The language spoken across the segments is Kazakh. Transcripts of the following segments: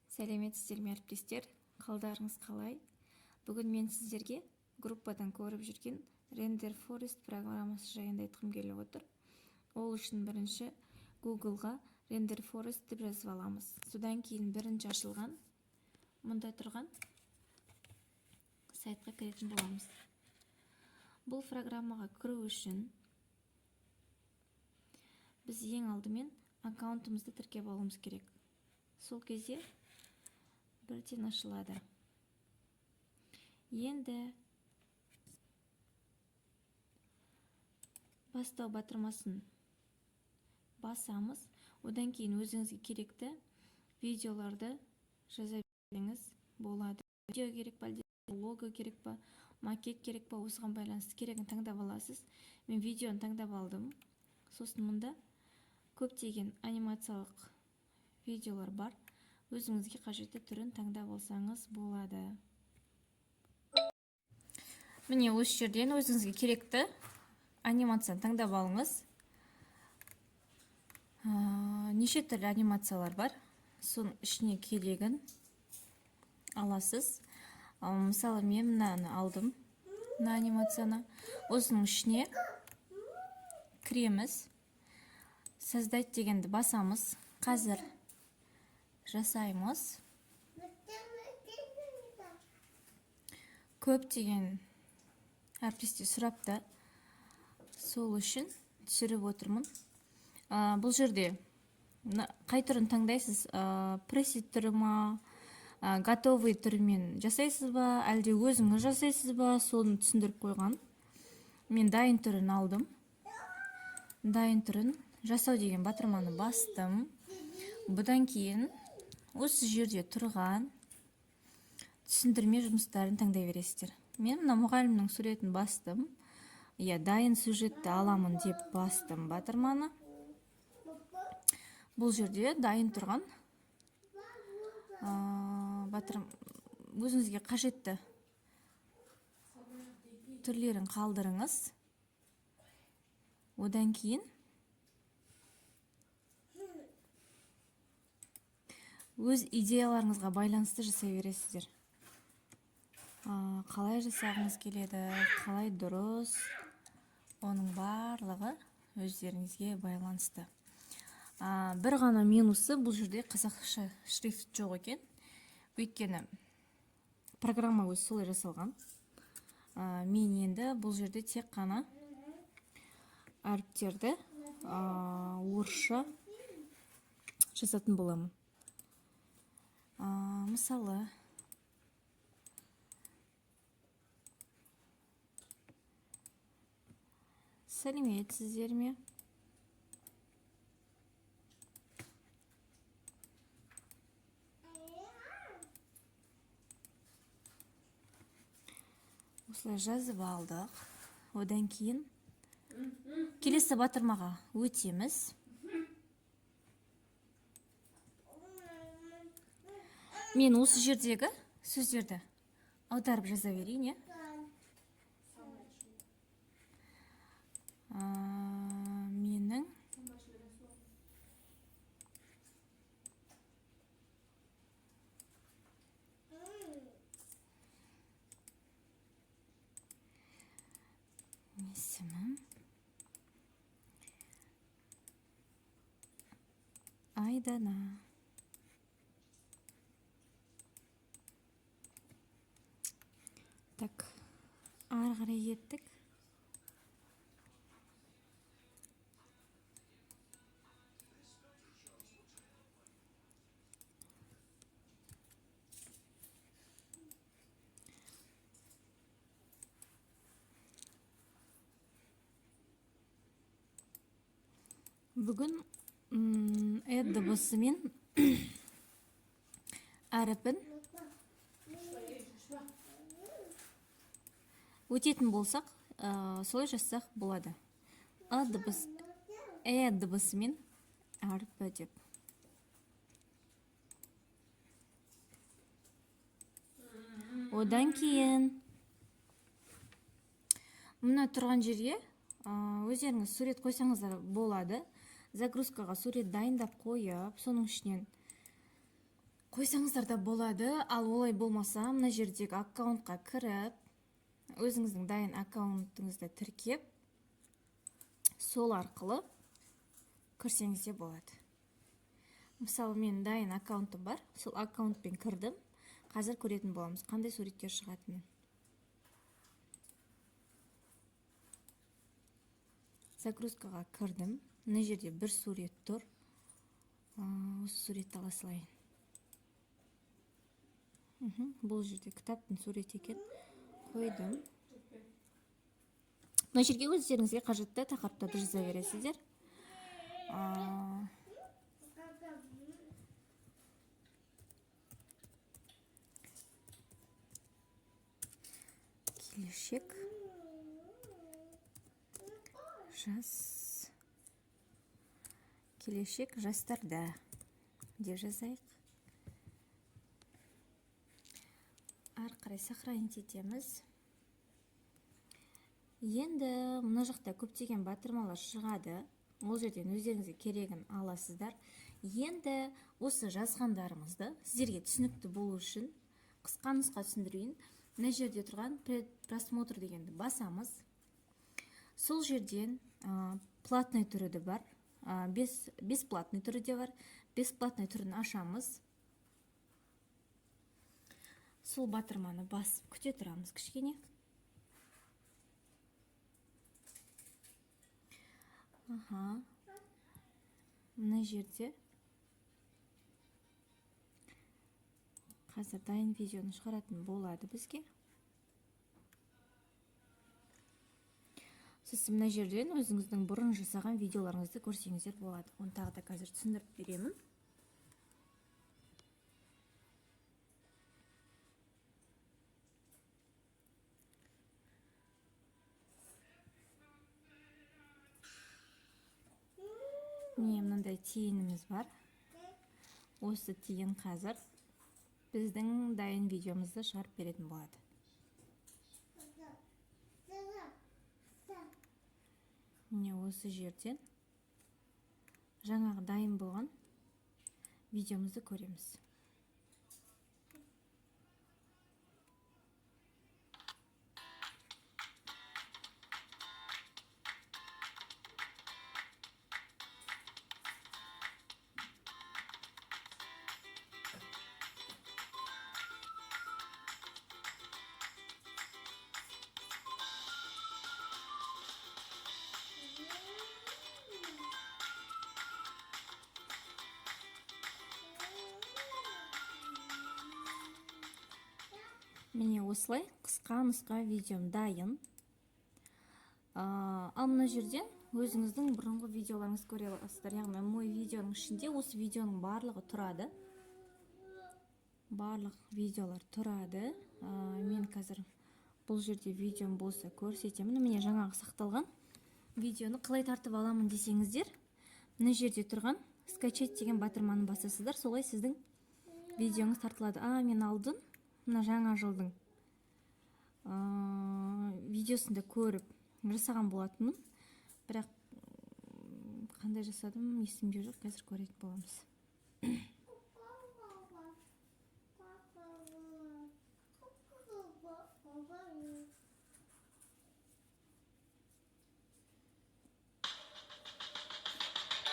Сәлеметсіздер ме әріптестер, қалдарыңыз қалай? Бүгін мен сіздерге группадан көріп жүрген Render Forest программасы жайында айтқым келіп отыр. Ол үшін бірінші Google-ға Render Forest деп жазып аламыз. Содан кейін бірінші ашылған, мұнда тұрған сайтқа кіретін боламыз. Бұл программаға кіру үшін біз ең алдымен аккаунтымызды тіркеп алуымыз керек. Сол кезде бірден ашылады. Енді бастау батырмасын басамыз. Одан кейін өзіңізге керекті видеоларды жаза берсеңіз болады. Видео керек па, лого керек па, макет керек па, осыған байланысты керегін таңдап аласыз. Мен видеоны таңдап алдым. Сосын мұнда көптеген анимациялық видеолар бар. Өзіңізге қажетті түрін таңдап алсаңыз болады. Міне осы жерден өзіңізге керекті анимацияны таңдап алыңыз. Неше түрлі анимациялар бар. Соның ішіне керегін аласыз. Мысалы мен мынаны алдым. Мына анимацияны. Осының ішіне кіреміз. Создать дегенді басамыз. Қазір жасаймыз. Көптеген әріптестер сұрапты. Сол үшін түсіріп отырмын. Бұл жерде қай түрін таңдайсыз? Пресет түрі ма, готовый түрімен жасайсыз ба, әлде өзіңіз жасайсыз ба? Соны түсіндіріп қойған. Мен дайын түрін алдым. Дайын түрін жасау деген батырманы бастым. Бұдан кейін осы жерде тұрған түсіндірме жұмыстарын таңдай бересіздер. Мен мына мұғалімнің суретін бастым. Дайын сюжетті аламын деп бастым батырманы. Бұл жерде дайын тұрған өзіңізге қажетті түрлерін қалдырыңыз. Одан кейін өз идеяларыңызға байланысты жасай бересіздер. Қалай жасағыңыз келеді, қалай дұрыс, оның барлығы өздеріңізге байланысты. Бір ғана минусы, бұл жерде қазақша шрифт жоқ екен. Өйткені программа өзі солай жасалған. Мен енді бұл жерде тек қана әріптерді орысша жазатын боламын. Мысалы, сәлеметсіздер ме? Осылай жазып алдық. Одан кейін келесі батырмаға өтеміз. Мен осы жердегі сөздерді аударып жаза берейін, менің есімім Айдана. Так, ары қарай кеттік. Бүгін дыбысымен әріпін өтетін болсақ, солай жазсақ болады. Дыбысымен әріпі деп. Одан кейін мұна тұрған жерге өздеріңіз сурет қойсаңыздар болады. Загрузкаға сурет дайындап қойып, соның ішінен қойсаңыздар да болады. Ал олай болмаса, мына жердегі аккаунтқа кіріп, өзіңіздің дайын аккаунтыңызды тіркеп, сол арқылы кірсеңіз де болады. Мысалы, мен дайын аккаунтым бар, сол аккаунтпен кірдім. Қазір көретін боламыз, қандай суреттер шығатынын. Загрузкаға кірдім. Мына жерде бір сурет тұр. Осы суретті ала салайын. Бұл жерде кітаптың суреті екен. Қойдым. Мына жерге өздеріңізге қажетті тақырыптарды жаза бересіздер. Келешек жастарда деп жазайық. Ары қарай сохранить етеміз. Енді мына жақта көптеген батырмалар шығады. Ол жерден өздеріңізге керегін аласыздар. Енді осы жазғандарымызды сіздерге түсінікті болу үшін қысқа нұсқа түсіндірейін. Мына жерде тұрған просмотр дегенді басамыз. Сол жерден платный түрі де бар, бесплатный түрі де бар. Бесплатный түрін ашамыз. Сол батырманы басып күте тұрамыз кішкене. Мына жерде қазір дайын видеоны шығаратын болады бізге. Сіз мына жерден өзіңіздің бұрын жасаған видеоларыңызды көрсеңіздер болады. Оны тағы да қазір түсіндіріп беремін. Міне мынандай тиынымыз бар. Осы тиын қазір біздің дайын видеомызды шығарып беретін болады. Міне осы жерден жаңағы дайын болған видеомызды көреміз. Міне осылай қысқа нұсқа видеом дайын. Ал мына жерден өзіңіздің бұрынғы видеоларыңызды көре аласыздар. Яғни мой видеоның ішінде осы видеоның барлығы тұрады. Барлық видеолар тұрады. Мен қазір бұл жерде видеом болса көрсетемін. Міне жаңағы сақталған видеоны қалай тартып аламын десеңіздер, мына жерде тұрған скачать деген батырманы басасыздар. Солай сіздің видеоңыз тартылады. Мен алдым. Мына жаңа жылдың видеосында көріп жасаған болатынмын. Бірақ қандай жасадым, есімде жоқ. Қазір көретін боламыз.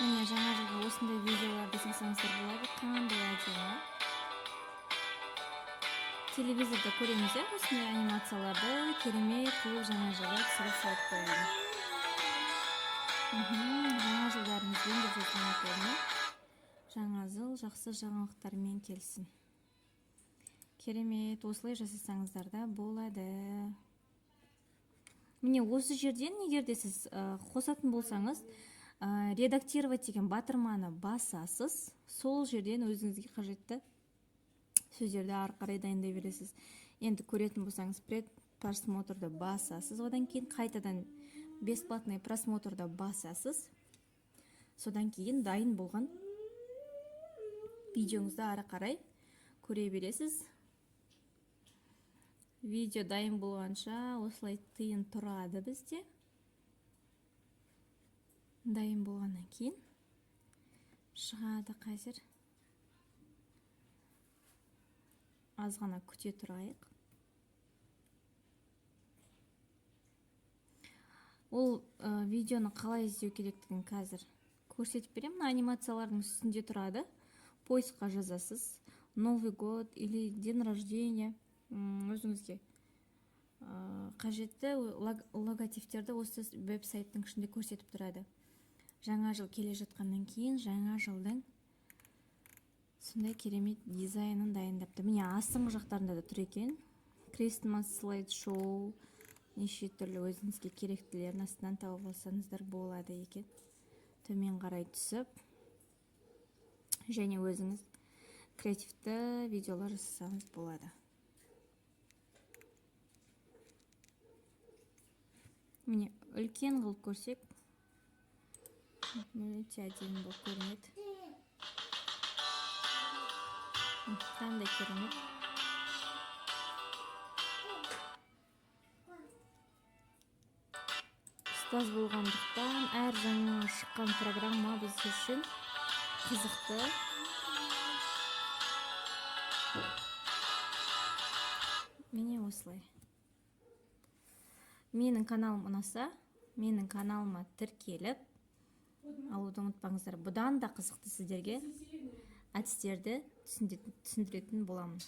Міне жаңа жылға осындай видеоларды жасаңыздар болады. Қандай әдемі. Телевизорда көреміз, осындай анимацияларды керемет қылып жаңа жылға түсіріп салып қояды. Жаңа жылдарыңызбен деп жазған атауына. Жаңа жыл жақсы жаңалықтармен келсін. Керемет, осылай жасасаңыздар да болады. Міне осы жерден егерде сіз қосатын болсаңыз, редактировать деген батырманы басасыз. Сол жерден өзіңізге қажетті сөздерді ары қарай дайындай бересіз. Енді көретін болсаңыз предпросмотрды басасыз. Одан кейін қайтадан бесплатный просмотрды басасыз. Содан кейін дайын болған видеоңызды ары қарай көре бересіз. Видео дайын болғанша осылай тиын тұрады бізде. Дайын болғаннан кейін шығады қазір. аз ғана күте тұрайық. Ол видеоны қалай іздеу керектігін қазір көрсетіп беремін. Анимациялардың үстінде тұрады. Поискқа жазасыз. Новый год или день рождения. Өзіңізге қажетті логотиптерді осы веб-сайттың ішінде көрсетіп тұрады. Жаңа жыл келе жатқаннан кейін жаңа жылдың сондай керемет дизайнын дайындапты. Міне астыңғы жақтарында да тұр екен. Christmas slideshow, неше түрлі өзіңізге керектілерін астынан тауып алсаңыздар болады екен. Төмен қарай түсіп, және өзіңіз креативті видеолар жасасаңыз болады. Міне үлкен қылып көрсек, өте әдемі болып көрінеді. Қандай керемет. Ұстаз болғандықтан әр жаңа шыққан программа біз үшін қызықты. Міне осылай. Менің каналым ұнаса, менің каналыма тіркеліп алуды ұмытпаңыздар. Бұдан да қызықты сіздерге әдістерді түсіндіретін боламын.